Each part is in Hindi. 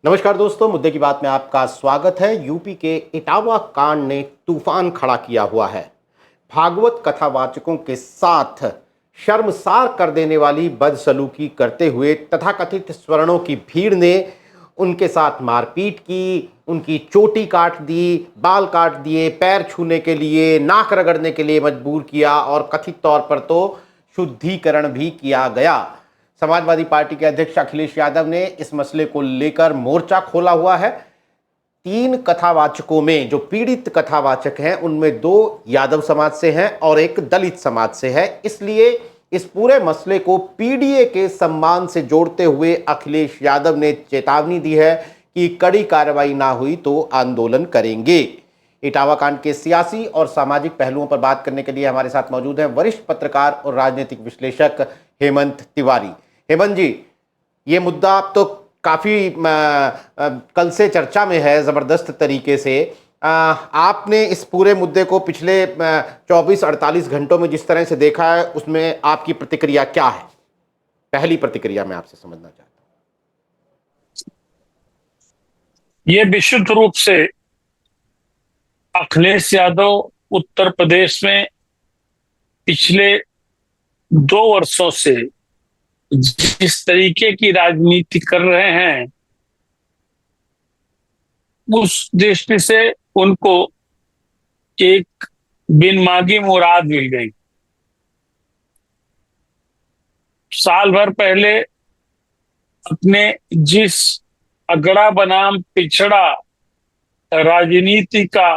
नमस्कार दोस्तों, मुद्दे की बात में आपका स्वागत है। यूपी के इटावा कांड ने तूफान खड़ा किया हुआ है। भागवत कथावाचकों के साथ शर्मसार कर देने वाली बदसलूकी करते हुए तथाकथित स्वर्णों की भीड़ ने उनके साथ मारपीट की, उनकी चोटी काट दी, बाल काट दिए, पैर छूने के लिए, नाक रगड़ने के लिए मजबूर किया और कथित तौर पर तो शुद्धिकरण भी किया गया। समाजवादी पार्टी के अध्यक्ष अखिलेश यादव ने इस मसले को लेकर मोर्चा खोला हुआ है। 3 कथावाचकों में जो पीड़ित कथावाचक हैं उनमें 2 यादव समाज से हैं और एक दलित समाज से है। इसलिए इस पूरे मसले को पीडीए के सम्मान से जोड़ते हुए अखिलेश यादव ने चेतावनी दी है कि कड़ी कार्रवाई ना हुई तो आंदोलन करेंगे। इटावा कांड के सियासी और सामाजिक पहलुओं पर बात करने के लिए हमारे साथ मौजूद हैं वरिष्ठ पत्रकार और राजनीतिक विश्लेषक हेमंत तिवारी। हेमंत जी, ये मुद्दा अब तो काफी कल से चर्चा में है जबरदस्त तरीके से। आपने इस पूरे मुद्दे को पिछले 24-48 घंटों में जिस तरह से देखा है, उसमें आपकी प्रतिक्रिया क्या है? पहली प्रतिक्रिया मैं आपसे समझना चाहता हूं। ये विशुद्ध रूप से अखिलेश यादव उत्तर प्रदेश में पिछले 2 वर्षों से जिस तरीके की राजनीति कर रहे हैं, उस दृष्टि से उनको एक बिन मांगी मुराद मिल गई। साल भर पहले अपने जिस अगड़ा बनाम पिछड़ा राजनीति का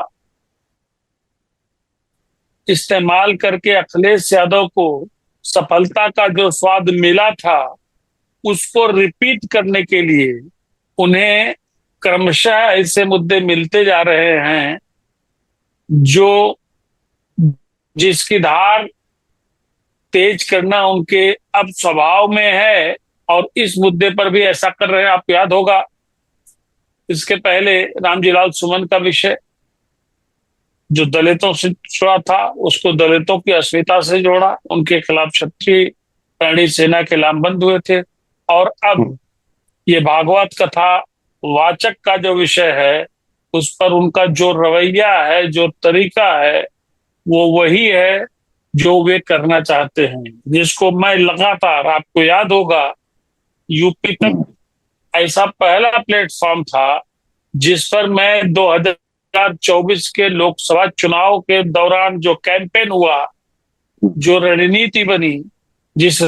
इस्तेमाल करके अखिलेश यादव को सफलता का जो स्वाद मिला था, उसको रिपीट करने के लिए उन्हें क्रमशः ऐसे मुद्दे मिलते जा रहे हैं जो जिसकी धार तेज करना उनके अब स्वभाव में है। और इस मुद्दे पर भी ऐसा कर रहे हैं। आपको याद होगा, इसके पहले रामजीलाल सुमन का विषय जो दलितों से जुड़ा था, उसको दलितों की अस्मिता से जोड़ा, उनके खिलाफ क्षत्रिय प्राणी सेना के लामबंद हुए थे। और अब ये भागवत कथा वाचक का जो विषय है, उस पर उनका जो रवैया है, जो तरीका है, वो वही है जो वे करना चाहते हैं, जिसको मैं लगातार, आपको याद होगा, यूपी तक ऐसा पहला प्लेटफॉर्म था जिस पर मैं 2024 के लोकसभा चुनाव के दौरान जो कैंपेन हुआ, जो रणनीति बनी, जिस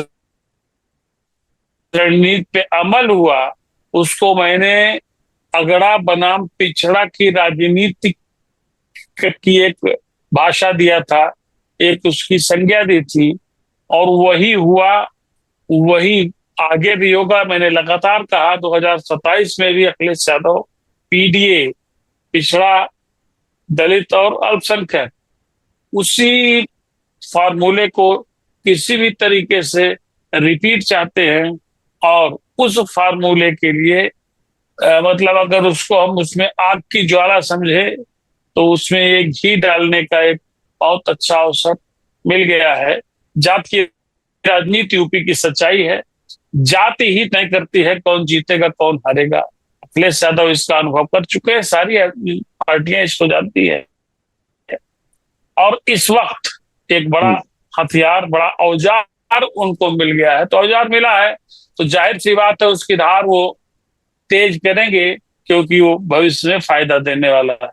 रणनीति पे अमल हुआ, उसको मैंने अगड़ा बनाम पिछड़ा की राजनीति की एक भाषा दिया था, एक उसकी संज्ञा दी थी। और वही हुआ, वही आगे भी होगा। मैंने लगातार कहा 2027 में भी अखिलेश यादव पीडीए, पिछड़ा, दलित और अल्पसंख्यक, उसी फार्मूले को किसी भी तरीके से रिपीट चाहते हैं। और उस फार्मूले के लिए मतलब अगर उसको हम उसमें आग की ज्वाला समझे, तो उसमें एक घी डालने का एक बहुत अच्छा अवसर मिल गया है। जात की राजनीति यूपी की सच्चाई है। जाति ही तय करती है कौन जीतेगा कौन हारेगा। अखिलेश यादव इसका अनुभव कर चुके हैं, सारी पार्टियां इसको जानती है। और इस वक्त एक बड़ा हथियार, बड़ा औजार उनको मिल गया है। तो औजार मिला है तो जाहिर सी बात है उसकी धार वो तेज करेंगे, क्योंकि वो भविष्य में फायदा देने वाला है।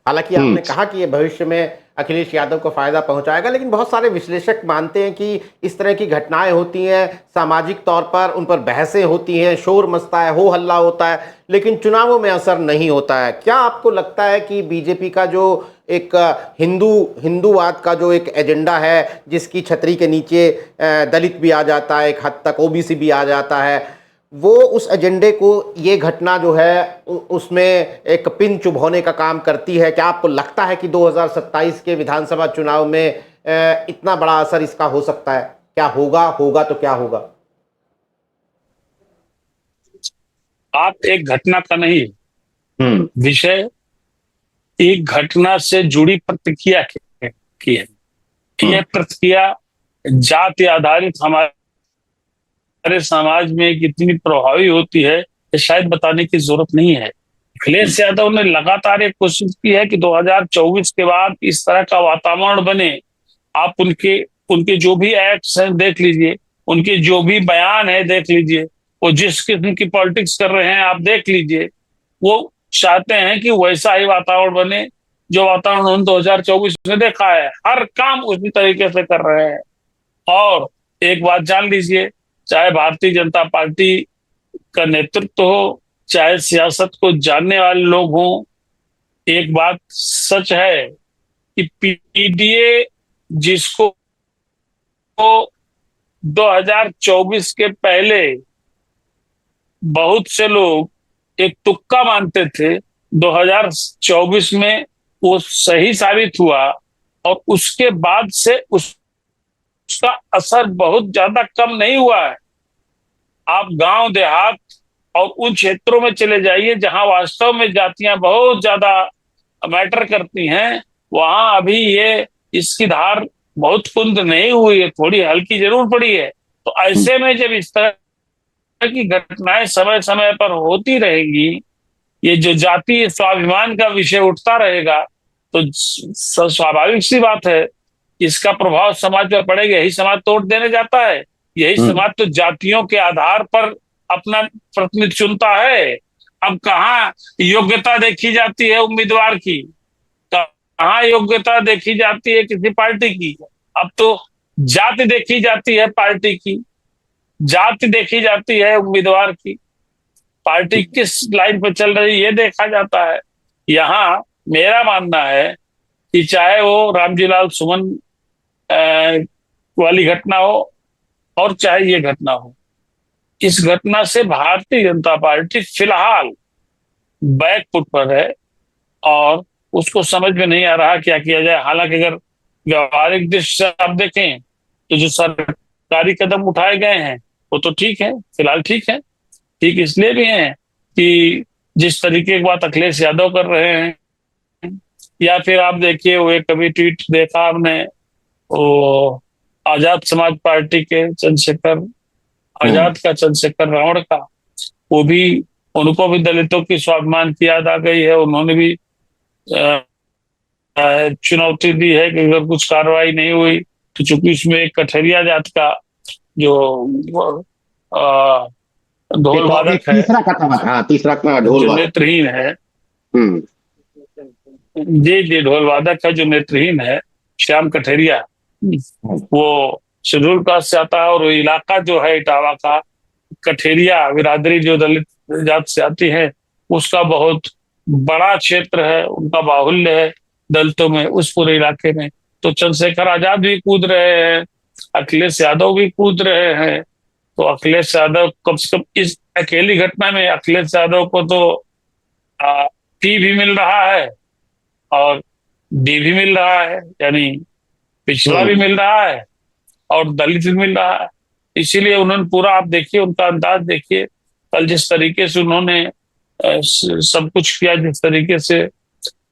हालांकि आपने कहा कि ये भविष्य में अखिलेश यादव को फायदा पहुंचाएगा, लेकिन बहुत सारे विश्लेषक मानते हैं कि इस तरह की घटनाएं होती हैं, सामाजिक तौर पर उन पर बहसें होती हैं, शोर मचता है, हो हल्ला होता है, लेकिन चुनावों में असर नहीं होता है। क्या आपको लगता है कि बीजेपी का जो एक हिंदूवाद का जो एक एजेंडा है, जिसकी छतरी के नीचे दलित भी आ जाता है, एक हद तक ओबीसी भी आ जाता है, वो उस एजेंडे को ये घटना जो है उसमें एक पिन चुभोने का काम करती है? क्या आपको लगता है कि 2027 के विधानसभा चुनाव में इतना बड़ा असर इसका हो सकता है? क्या होगा? होगा तो क्या होगा? आप एक घटना का नहीं, विषय एक घटना से जुड़ी प्रतिक्रिया की है। यह प्रतिक्रिया जाति आधारित हमारे समाज में कितनी प्रभावी होती है, ये शायद बताने की जरूरत नहीं है। अखिलेश यादव ने लगातार एक कोशिश की है कि 2024 के बाद इस तरह का वातावरण बने। आप उनके उनके जो भी एक्ट्स हैं देख लीजिए, उनके जो भी बयान है देख लीजिए, वो जिस किस्म की पॉलिटिक्स कर रहे हैं आप देख लीजिए। वो चाहते हैं कि वैसा ही वातावरण बने जो वातावरण उन्होंने 2024 में देखा है। हर काम उसी तरीके से कर रहे हैं। और एक बात जान लीजिए, चाहे भारतीय जनता पार्टी का नेतृत्व हो, चाहे सियासत को जानने वाले लोग हों, एक बात सच है कि पीडीए जिसको 2024 के पहले बहुत से लोग एक तुक्का मानते थे, 2024 में वो सही साबित हुआ। और उसके बाद से उसका असर बहुत ज्यादा कम नहीं हुआ है। आप गांव देहात और उन क्षेत्रों में चले जाइए जहां वास्तव में जातियां बहुत ज्यादा मैटर करती हैं, वहां अभी ये इसकी धार बहुत कुंद नहीं हुई है, थोड़ी हल्की जरूर पड़ी है। तो ऐसे में जब इस तरह की घटनाएं समय समय पर होती रहेंगी, ये जो जातीय स्वाभिमान का विषय उठता रहेगा, तो स्वाभाविक सी बात है इसका प्रभाव समाज पर पड़ेगा। यही समाज तोड़ देने जाता है। यही समाज तो जातियों के आधार पर अपना प्रतिनिधि चुनता है। अब कहाँ योग्यता देखी जाती है उम्मीदवार की, कहाँ योग्यता देखी जाती है किसी पार्टी की। अब तो जाति देखी जाती है पार्टी की, जाति देखी जाती है उम्मीदवार की, पार्टी किस लाइन पर चल रही है ये देखा जाता है। यहाँ मेरा मानना है कि चाहे वो रामजी लाल सुमन वाली घटना हो और चाहे ये घटना हो, इस घटना से भारतीय जनता पार्टी फिलहाल बैकफुट पर है और उसको समझ में नहीं आ रहा क्या किया जाए। हालांकि अगर व्यवहारिक दृष्टि से आप देखें तो जो सरकारी कदम उठाए गए हैं वो तो ठीक है, फिलहाल ठीक है। ठीक इसलिए भी है कि जिस तरीके की बात अखिलेश यादव कर रहे हैं, या फिर आप देखिए वो एक कभी ट्वीट देखा आपने, वो आजाद समाज पार्टी के चंद्रशेखर आजाद का, चंद्रशेखर रावण का, वो भी, उनको भी दलितों की स्वाभिमान की याद आ गई है। उन्होंने भी चुनौती दी है कि अगर कुछ कार्रवाई नहीं हुई तो चूंकि इसमें एक कठेरिया जात का जो ढोल वादक है, तीसरा कथावाचक, हाँ तीसरा ढोल जो वादक। नेत्रहीन है, हम्म। जी जी, ढोल वादक है जो नेत्रहीन है, श्याम कठेरिया, वो शेड्यूल कास्ट से आता है। और वो इलाका जो है इटावा का, कठेरिया बिरादरी जो दलित जात से आती है, उसका बहुत बड़ा क्षेत्र है, उनका बाहुल्य है दलितों में उस पूरे इलाके में। तो चंद्रशेखर आजाद भी कूद रहे हैं, अखिलेश यादव भी कूद रहे हैं। तो अखिलेश यादव कम से कम इस अकेली घटना में अखिलेश यादव को तो पी भी मिल रहा है और डी भी मिल रहा है, यानी पिछड़ा भी मिल रहा है और दलित भी मिल रहा है। इसीलिए उन्होंने पूरा, आप देखिए उनका अंदाज देखिए, कल जिस तरीके से उन्होंने सब कुछ किया, जिस तरीके से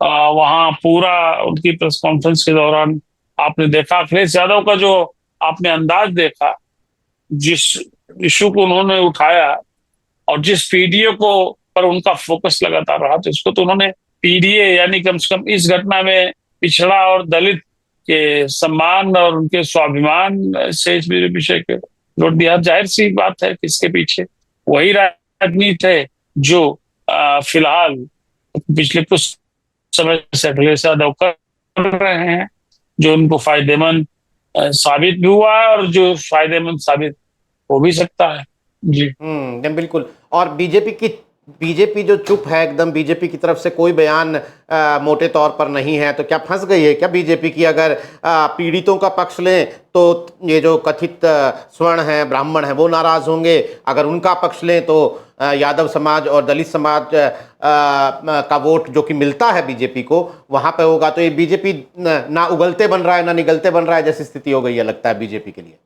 वहां पूरा उनकी प्रेस कॉन्फ्रेंस के दौरान आपने देखा अखिलेश यादव का जो आपने अंदाज देखा, जिस इशू को उन्होंने उठाया और जिस पीडीए को पर उनका फोकस लगातार रहा, तो इसको तो उन्होंने पीडीए यानी कम से कम इस घटना में पिछड़ा और दलित के सम्मान और उनके स्वाभिमान से इस विषय के जोड़ दिया। जाहिर सी बात है कि इसके पीछे वही राजनीति है जो फिलहाल पिछले कुछ समय से अखिलेश यादव कर रहे हैं, जो उनको फायदेमंद साबित भी हुआ है और जो फायदेमंद साबित हो भी सकता है। जी बिल्कुल। और बीजेपी जो चुप है एकदम, बीजेपी की तरफ से कोई बयान मोटे तौर पर नहीं है, तो क्या फंस गई है क्या बीजेपी की? अगर पीड़ितों का पक्ष लें तो ये जो कथित स्वर्ण है, ब्राह्मण है, वो नाराज होंगे। अगर उनका पक्ष लें तो यादव समाज और दलित समाज का वोट जो कि मिलता है बीजेपी को, वहां पे होगा। तो ये बीजेपी ना उगलते बन रहा है ना निगलते बन रहा है, जैसी स्थिति हो गई है लगता है बीजेपी के लिए।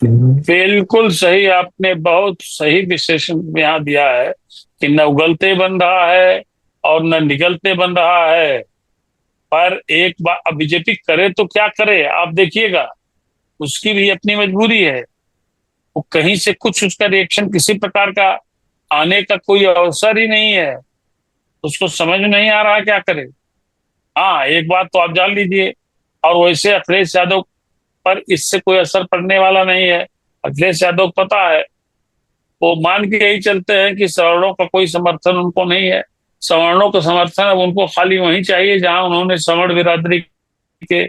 बिल्कुल सही, आपने बहुत सही विश्लेषण यहाँ दिया है कि न उगलते बन रहा है और न निगलते बन रहा है। पर एक बात, अब बीजेपी करे तो क्या करे, आप देखिएगा, उसकी भी अपनी मजबूरी है। वो कहीं से कुछ उसका रिएक्शन किसी प्रकार का आने का कोई अवसर ही नहीं है। उसको समझ में नहीं आ रहा क्या करे। हाँ, एक बात तो आप जान लीजिए, और वैसे अखिलेश यादव पर इससे कोई असर पड़ने वाला नहीं है। अखिलेश यादव को पता है, वो मान के यही चलते हैं कि सवर्णों का कोई समर्थन उनको नहीं है। सवर्णों का समर्थन अब उनको खाली वहीं चाहिए जहां उन्होंने सवर्ण बिरादरी के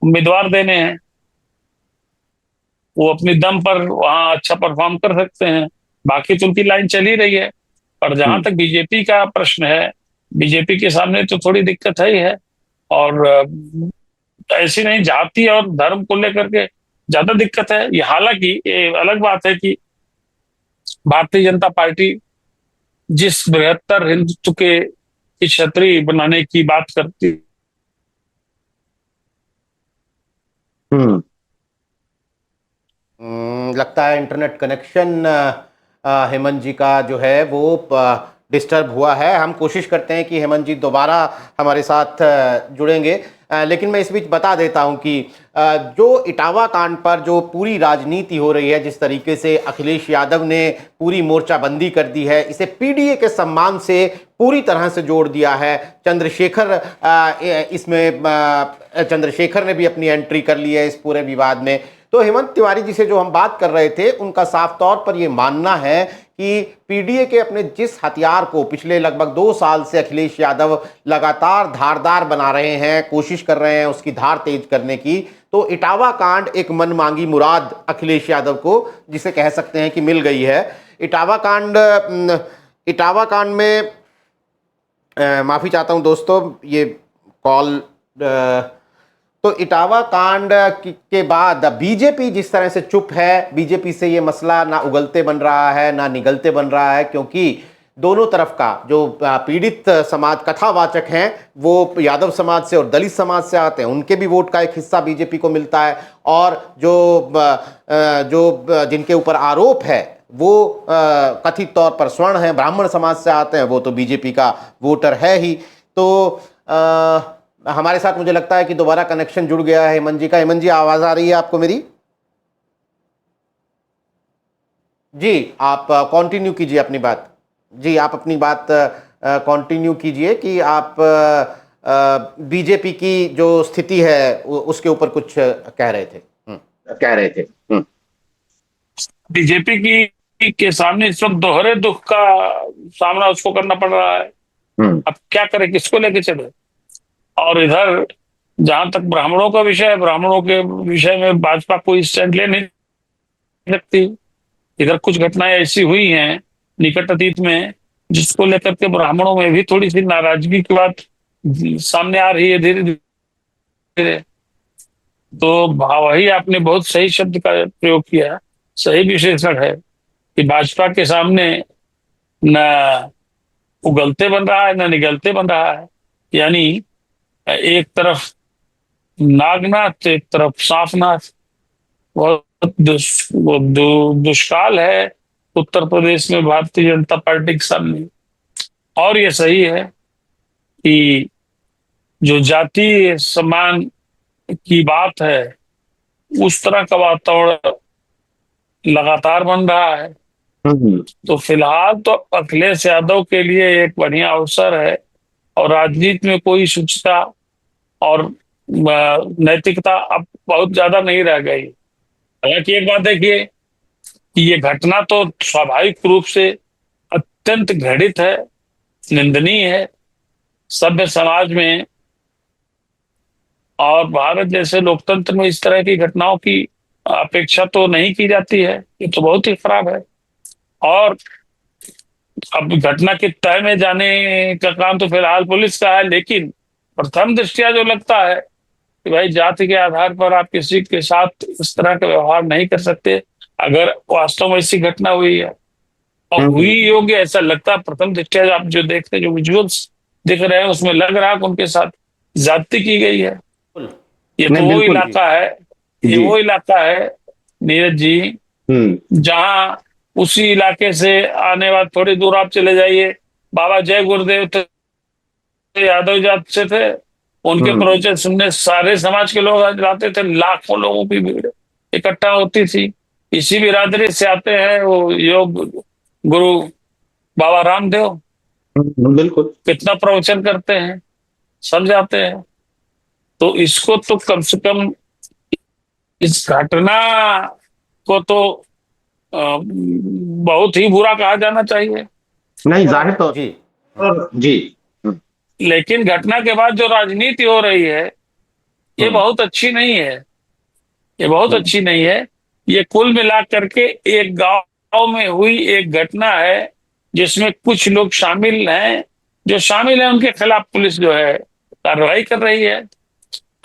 उम्मीदवार देने हैं। वो अपनी दम पर वहां अच्छा परफॉर्म कर सकते हैं। बाकी तो उनकी लाइन चल ही रही है। पर जहां तक बीजेपी का प्रश्न है, बीजेपी के सामने तो थोड़ी दिक्कत है ही है। और ऐसी नहीं, जाति और धर्म को लेकर के ज्यादा दिक्कत है। ये हालांकि ये अलग बात है कि भारतीय जनता पार्टी जिस बृहत्तर हिंदुत्व के की छतरी बनाने की बात करती। हम्म लगता है इंटरनेट कनेक्शन हेमंत जी का जो है वो डिस्टर्ब हुआ है। हम कोशिश करते हैं कि हेमंत जी दोबारा हमारे साथ जुड़ेंगे। लेकिन मैं इस बीच बता देता हूं कि जो इटावा कांड पर जो पूरी राजनीति हो रही है, जिस तरीके से अखिलेश यादव ने पूरी मोर्चाबंदी कर दी है, इसे पीडीए के सम्मान से पूरी तरह से जोड़ दिया है। चंद्रशेखर इसमें चंद्रशेखर ने भी अपनी एंट्री कर ली है इस पूरे विवाद में। तो हेमंत तिवारी जी से जो हम बात कर रहे थे, उनका साफ तौर पर यह मानना है कि पीडीए के अपने जिस हथियार को पिछले लगभग 2 साल से अखिलेश यादव लगातार धारदार बना रहे हैं, कोशिश कर रहे हैं उसकी धार तेज करने की, तो इटावा कांड एक मनमांगी मुराद अखिलेश यादव को, जिसे कह सकते हैं कि मिल गई है। इटावा कांड में माफी चाहता हूं दोस्तों, ये कॉल तो इटावा कांड के बाद बीजेपी जिस तरह से चुप है, बीजेपी से ये मसला ना उगलते बन रहा है ना निगलते बन रहा है, क्योंकि दोनों तरफ का जो पीड़ित समाज कथावाचक हैं वो यादव समाज से और दलित समाज से आते हैं, उनके भी वोट का एक हिस्सा बीजेपी को मिलता है। और जो जिनके ऊपर आरोप है वो कथित तौर पर स्वर्ण है, ब्राह्मण समाज से आते हैं, वो तो बीजेपी का वोटर है ही। तो हमारे साथ मुझे लगता है कि दोबारा कनेक्शन जुड़ गया है हेमंत जी का। हेमंत जी, आवाज आ रही है आपको मेरी? जी, आप कंटिन्यू कीजिए अपनी बात। जी, आप अपनी बात कंटिन्यू कीजिए कि आप बीजेपी की जो स्थिति है उसके ऊपर कुछ कह रहे थे। बीजेपी की के सामने इस वक्त दोहरे दुख का सामना उसको करना पड़ रहा है। अब क्या करे, किसको लेके चले। और इधर जहां तक ब्राह्मणों का विषय है, ब्राह्मणों के विषय में भाजपा कोई स्टैंड ले नहीं सकती। इधर कुछ घटनाएं ऐसी हुई हैं निकट अतीत में जिसको लेकर के ब्राह्मणों में भी थोड़ी सी नाराजगी की बात सामने आ रही है धीरे धीरे। तो वही आपने बहुत सही शब्द का प्रयोग किया, सही विशेषण है कि भाजपा के सामने न उगलते बन रहा है न निगलते बन रहा है। यानी एक तरफ नागनाथ, एक तरफ साफनाथ। बहुत दुष्काल है उत्तर प्रदेश में भारतीय जनता पार्टी के सामने। और ये सही है कि जो जातीय सम्मान की बात है, उस तरह का वातावरण लगातार बन रहा है। तो फिलहाल तो अखिलेश यादव के लिए एक बढ़िया अवसर है, और राजनीति में कोई शुचिता और नैतिकता अब बहुत ज्यादा नहीं रह गई। हालांकि एक बात देखिए कि ये घटना तो स्वाभाविक रूप से अत्यंत घृणित है, निंदनीय है सभ्य समाज में। और भारत जैसे लोकतंत्र में इस तरह की घटनाओं की अपेक्षा तो नहीं की जाती है। ये तो बहुत ही खराब है। और अब घटना के तह में जाने का काम तो फिलहाल पुलिस का है, लेकिन प्रथम दृष्टया जो लगता है कि भाई जाति के आधार पर आप किसी के साथ इस तरह का व्यवहार नहीं कर सकते अगर वास्तव में ऐसी घटना हुई है और हुई योग्य, ऐसा लगता है प्रथम दृष्टया। आप जो देखते हैं, जो विजुअल्स दिख रहे हैं, उसमें लग रहा है कि उनके साथ ज्यादती की गई है। ये तो वो इलाका है, ये वो इलाका है नीरज जी, जहां उसी इलाके से आने बाद थोड़ी दूर आप चले जाइए, बाबा जय गुरुदेव थे, यादव जात से थे, उनके प्रवचन सुनने सारे समाज के लोग जाते थे। लाखों लोगों की भीड़ इकट्ठा होती थी। इसी बिरादरी से आते हैं, वो योग गुरु बाबा रामदेव बिल्कुल। कितना प्रवचन करते हैं, सब जाते हैं। तो इसको तो कम से कम इस घटना को तो बहुत ही बुरा कहा जाना चाहिए। नहीं, जाहिर तौर जी पर जी। लेकिन घटना के बाद जो राजनीति हो रही है, ये हम्म, बहुत अच्छी नहीं है। ये बहुत हम्म, अच्छी नहीं है। ये कुल मिला करके एक गांव में हुई एक घटना है, जिसमें कुछ लोग शामिल हैं। जो शामिल हैं उनके खिलाफ पुलिस जो है कार्रवाई कर रही है।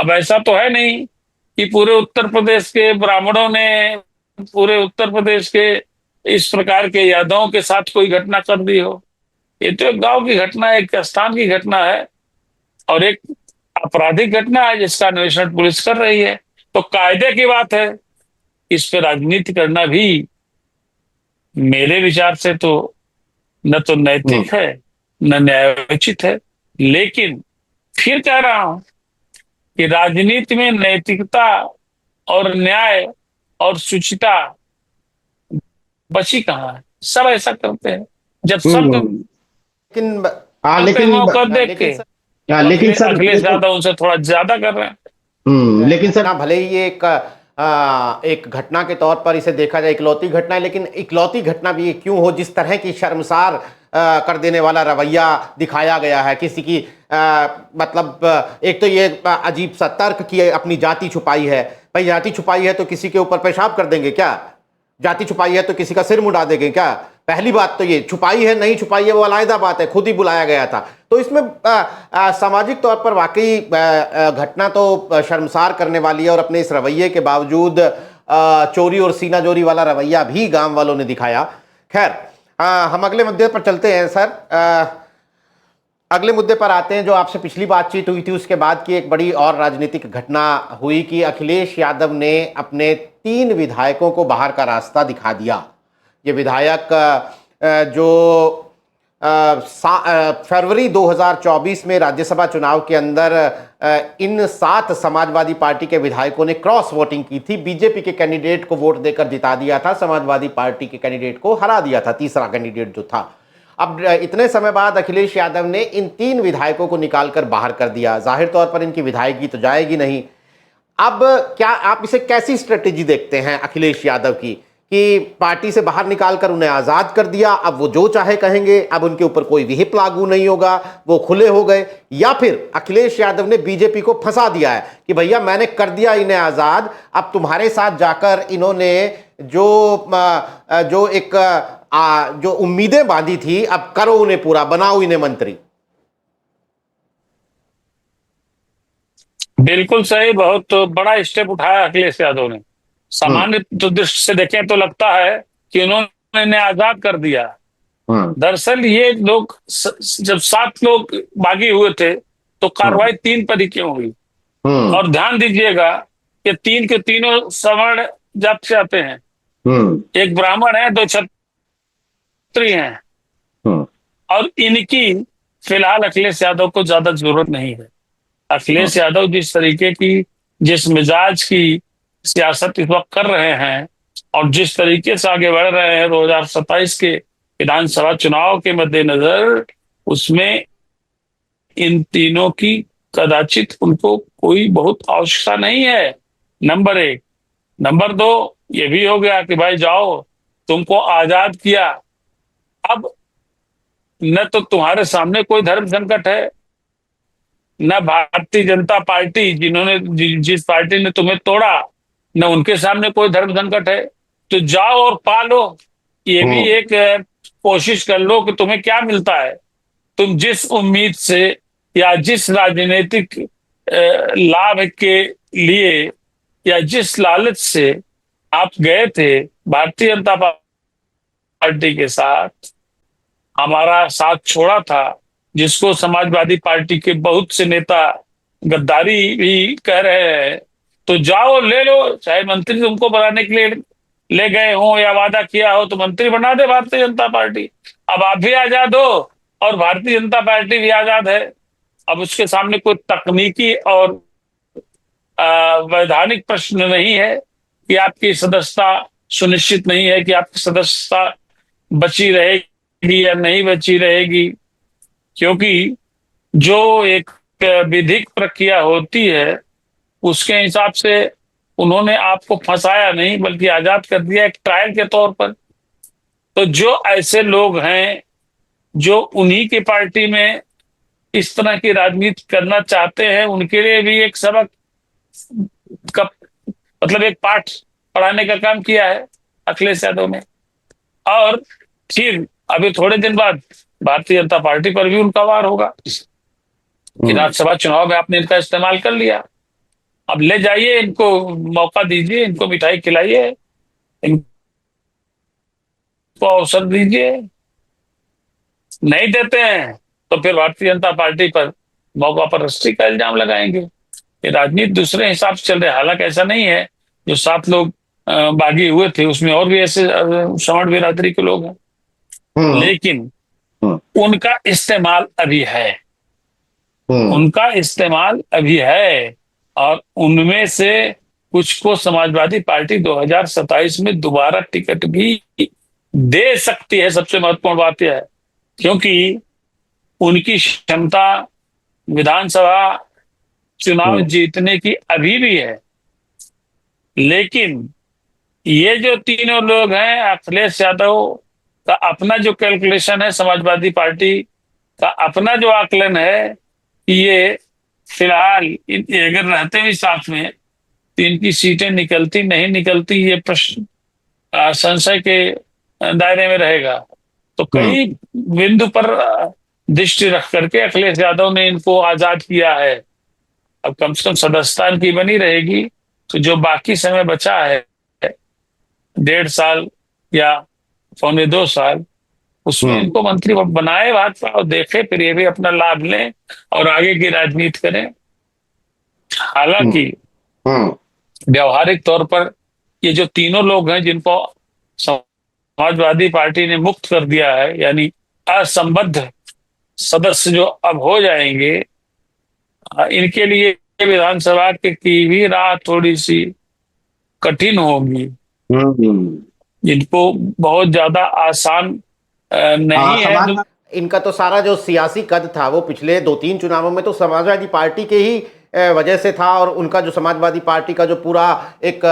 अब ऐसा तो है नहीं कि पूरे उत्तर प्रदेश के ब्राह्मणों ने, पूरे उत्तर प्रदेश के इस प्रकार के यादवों के साथ कोई घटना कर दी हो। ये तो एक गांव की घटना है, एक स्थान की घटना है, और एक आपराधिक घटना है जिसका अन्वेषण पुलिस कर रही है। तो कायदे की बात है, इस पे राजनीति करना भी मेरे विचार से तो न तो हम्म, नैतिक है, न न्यायोचित है। लेकिन फिर कह रहा हूं कि राजनीति में नैतिकता और न्याय और शुचिता बची कहाँ है? सब ऐसा करते हैं जब सब हम्म। लेकिन हाँ, करते मौका देख लेकिन के। सर हाँ, लेकिन अखिलेश सर अखिलेश देखो। यादव उनसे थोड़ा ज्यादा कर रहे हैं। लेकिन सर। घटना भले ही एक घटना के तौर पर इसे देखा जाए, इकलौती घटना है, लेकिन इकलौती घटना भी क्यों हो, जिस तरह की शर्मसार कर देने वाला रवैया दिखाया गया है किसी की, मतलब एक तो ये अजीब सा तर्क कि अपनी जाति छुपाई है। भाई जाति छुपाई है तो किसी के ऊपर पेशाब कर देंगे क्या? जाति छुपाई है तो किसी का सिर मुंडा देंगे क्या? पहली बात तो ये, छुपाई है नहीं छुपाई है वो अलग बात है, खुद ही बुलाया गया था। तो इसमें सामाजिक तौर पर वाकई घटना तो शर्मसार करने वाली है, और अपने इस रवैये के बावजूद चोरी और सीनाजोरी वाला रवैया भी गांव वालों ने दिखाया। खैर, हम अगले मुद्दे पर चलते हैं सर। अगले मुद्दे पर आते हैं, जो आपसे पिछली बातचीत हुई थी उसके बाद की एक बड़ी और राजनीतिक घटना हुई कि अखिलेश यादव ने अपने 3 विधायकों को बाहर का रास्ता दिखा दिया। ये विधायक जो फरवरी 2024 में राज्यसभा चुनाव के अंदर इन 7 समाजवादी पार्टी के विधायकों ने क्रॉस वोटिंग की थी, बीजेपी के कैंडिडेट को वोट देकर जिता दिया था, समाजवादी पार्टी के कैंडिडेट को हरा दिया था, तीसरा कैंडिडेट जो था। अब इतने समय बाद अखिलेश यादव ने इन 3 विधायकों को निकालकर बाहर कर दिया। जाहिर तौर पर इनकी विधायकी तो जाएगी नहीं। अब क्या आप इसे कैसी स्ट्रेटेजी देखते हैं अखिलेश यादव की, कि पार्टी से बाहर निकालकर उन्हें आजाद कर दिया, अब वो जो चाहे कहेंगे, अब उनके ऊपर कोई विहिप लागू नहीं होगा, वो खुले हो गए? या फिर अखिलेश यादव ने बीजेपी को फंसा दिया है कि भैया मैंने कर दिया इन्हें आजाद, अब तुम्हारे साथ जाकर इन्होंने जो एक जो उम्मीदें बांधी थी, अब करो उन्हें पूरा, बनाओ इन्हें मंत्री? बिल्कुल सही, बहुत बड़ा स्टेप उठाया अखिलेश यादव ने। हम्म, सामान्य तो दृष्टि से देखें तो लगता है कि उन्होंने इन्हें आजाद कर दिया। हम्म, दरअसल ये लोग जब 7 लोग बागी हुए थे तो हम्म, कार्रवाई 3 पर ही क्यों हुई? हम्म, और ध्यान दीजिएगा कि 3 के तीनों सवर्ण जात से आते हैं। हम्म, एक ब्राह्मण है, 2 क्षत्रिय हैं। हम्म, और इनकी फिलहाल अखिलेश यादव को ज्यादा जरूरत नहीं है। अखिलेश यादव जिस तरीके की, जिस मिजाज की सियासत इस वक्त कर रहे हैं, और जिस तरीके से आगे बढ़ रहे हैं 2027 के विधानसभा चुनाव के मद्देनजर, उसमें इन तीनों की कदाचित उनको कोई बहुत आवश्यकता नहीं है। नंबर 1। नंबर 2, ये भी हो गया कि भाई जाओ, तुमको आजाद किया, अब न तो तुम्हारे सामने कोई धर्म संकट है, न भारतीय जनता पार्टी जिस पार्टी ने तुम्हें तोड़ा, न उनके सामने कोई धर्म संकट है। तो जाओ और पालो। ये भी हम्म, एक कोशिश कर लो कि तुम्हें क्या मिलता है। तुम जिस उम्मीद से या जिस राजनीतिक लाभ के लिए या जिस लालच से आप गए थे भारतीय जनता पार्टी के साथ, हमारा साथ छोड़ा था, जिसको समाजवादी पार्टी के बहुत से नेता गद्दारी भी कह रहे हैं, तो जाओ ले लो। चाहे मंत्री तुमको बनाने के लिए ले गए हो या वादा किया हो तो मंत्री बना दे भारतीय जनता पार्टी। अब आप भी आजाद हो और भारतीय जनता पार्टी भी आजाद है। अब उसके सामने कोई तकनीकी और वैधानिक प्रश्न नहीं है कि आपकी सदस्यता सुनिश्चित नहीं है कि आपकी सदस्यता बची रहेगी या नहीं बची रहेगी, क्योंकि जो एक विधिक प्रक्रिया होती है उसके हिसाब से उन्होंने आपको फंसाया नहीं बल्कि आजाद कर दिया एक ट्रायल के तौर पर। तो जो ऐसे लोग हैं जो उन्हीं की पार्टी में इस तरह की राजनीति करना चाहते हैं, उनके लिए भी एक सबक का मतलब एक पाठ पढ़ाने का काम किया है अखिलेश यादव ने। और फिर अभी थोड़े दिन बाद भारतीय जनता पार्टी पर भी उनका वार होगा कि राज्यसभा चुनाव में आपने इनका इस्तेमाल कर लिया, अब ले जाइए, इनको मौका दीजिए, इनको मिठाई खिलाइए, इनको अवसर दीजिए। नहीं देते हैं तो फिर भारतीय जनता पार्टी पर मौका परस्ती का इल्जाम लगाएंगे। ये राजनीति दूसरे हिसाब से चल रही है। हालांकि ऐसा नहीं है, जो 7 लोग बागी हुए थे उसमें और भी ऐसे सवर्ण बिरादरी के लोग हैं, लेकिन उनका इस्तेमाल अभी है, उनका इस्तेमाल अभी है। और उनमें से कुछ को समाजवादी पार्टी 2027 में दोबारा टिकट भी दे सकती है। सबसे महत्वपूर्ण बात यह है क्योंकि उनकी क्षमता विधानसभा चुनाव जीतने की अभी भी है। लेकिन ये जो तीनों लोग हैं, अखिलेश यादव का अपना जो कैलकुलेशन है, समाजवादी पार्टी का अपना जो आकलन है कि ये फिलहाल अगर रहते भी साथ में तो इनकी सीटें निकलती नहीं निकलती, ये प्रश्न संशय के दायरे में रहेगा। तो कई बिंदु पर दृष्टि रख करके अखिलेश यादव ने इनको आजाद किया है। अब कम से कम सदस्यता इनकी बनी रहेगी, तो जो बाकी समय बचा है 1.5 साल या 1.25 साल, उसमें इनको मंत्री बनाए भाजपा और देखे, फिर ये भी अपना लाभ लें और आगे की राजनीति करें। हालांकि व्यावहारिक तौर पर ये जो तीनों लोग हैं जिनको समाजवादी पार्टी ने मुक्त कर दिया है, यानी असंबद्ध सदस्य जो अब हो जाएंगे, इनके लिए विधानसभा की भी राह थोड़ी सी कठिन होगी। इनको बहुत ज्यादा आसान नहीं है। इनका तो सारा जो सियासी कद था वो पिछले 2-3 चुनावों में तो समाजवादी पार्टी के ही वजह से था, और उनका जो समाजवादी पार्टी का जो पूरा एक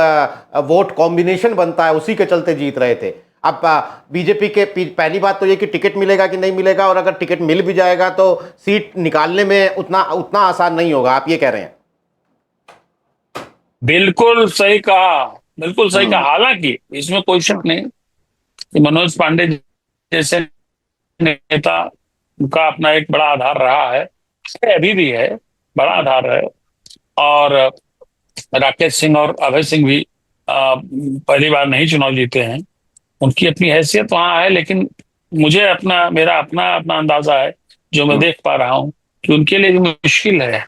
वोट कॉम्बिनेशन बनता है उसी के चलते जीत रहे थे। अब बीजेपी के पहली बात तो ये कि टिकट मिलेगा कि नहीं मिलेगा, और अगर टिकट मिल भी जाएगा तो सीट निकालने में उतना आसान नहीं होगा, आप ये कह रहे हैं। बिल्कुल सही कहा, बिल्कुल सही कहा। हालांकि इसमें कोई शक नहीं कि मनोज पांडे जैसे नेता का अपना एक बड़ा आधार रहा है, अभी भी है, बड़ा आधार है। और राकेश सिंह और अभय सिंह भी पहली बार नहीं चुनाव जीते हैं, उनकी अपनी हैसियत वहां है। लेकिन मुझे मेरा अपना अंदाजा है, जो मैं देख पा रहा हूं, कि उनके लिए भी मुश्किल है,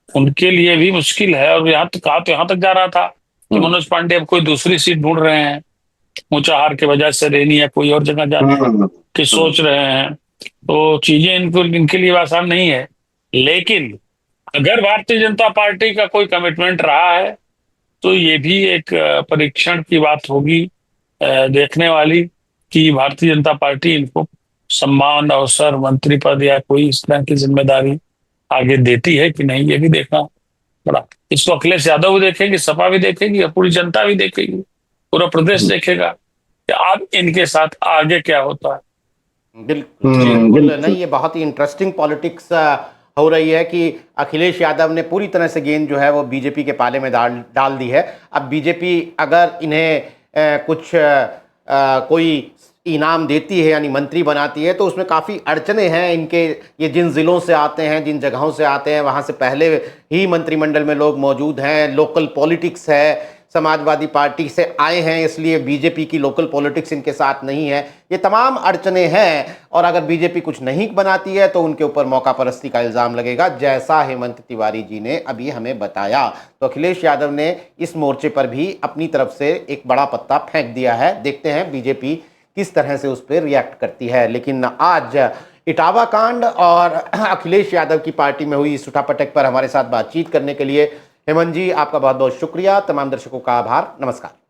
उनके लिए भी मुश्किल है। और यहाँ तक जा रहा था कि मनोज पांडे अब कोई दूसरी सीट ढूंढ रहे हैं, ऊंचाहार के बजाय सरेनी या कोई और जगह जाने की सोच रहे हैं। तो चीजें इनके लिए आसान नहीं है। लेकिन अगर भारतीय जनता पार्टी का कोई कमिटमेंट रहा है तो ये भी एक परीक्षण की बात होगी देखने वाली, कि भारतीय जनता पार्टी इनको सम्मान, अवसर, मंत्री पद या कोई इस तरह की जिम्मेदारी आगे देती है कि नहीं, ये भी देखना बड़ा। इसको अखिलेश यादव भी देखेंगे, सपा भी देखेगी और पूरी जनता भी देखेगी, पूरा प्रदेश देखेगा कि अब इनके साथ आगे क्या होता है। बिल्कुल नहीं, ये बहुत ही इंटरेस्टिंग पॉलिटिक्स हो रही है कि अखिलेश यादव ने पूरी तरह से गेंद जो है वो बीजेपी के पाले में डाल दी है। अब बीजेपी अगर इन्हें कुछ कोई इनाम देती है यानी मंत्री बनाती है तो उसमें काफ़ी अड़चने हैं इनके। ये जिन ज़िलों से आते हैं, जिन जगहों से आते हैं, वहाँ से पहले ही मंत्रिमंडल में लोग मौजूद हैं, लोकल पॉलिटिक्स है, समाजवादी पार्टी से आए हैं, इसलिए बीजेपी की लोकल पॉलिटिक्स इनके साथ नहीं है। ये तमाम अड़चने हैं, और अगर बीजेपी कुछ नहीं बनाती है तो उनके ऊपर मौका परस्ती का इल्ज़ाम लगेगा, जैसा हेमंत तिवारी जी ने अभी हमें बताया। तो अखिलेश यादव ने इस मोर्चे पर भी अपनी तरफ से एक बड़ा पत्ता फेंक दिया है। देखते हैं बीजेपी किस तरह से उस पर रिएक्ट करती है। लेकिन आज इटावा कांड और अखिलेश यादव की पार्टी में हुई इस उठापटक पर हमारे साथ बातचीत करने के लिए हेमंत जी, आपका बहुत बहुत शुक्रिया। तमाम दर्शकों का आभार। नमस्कार।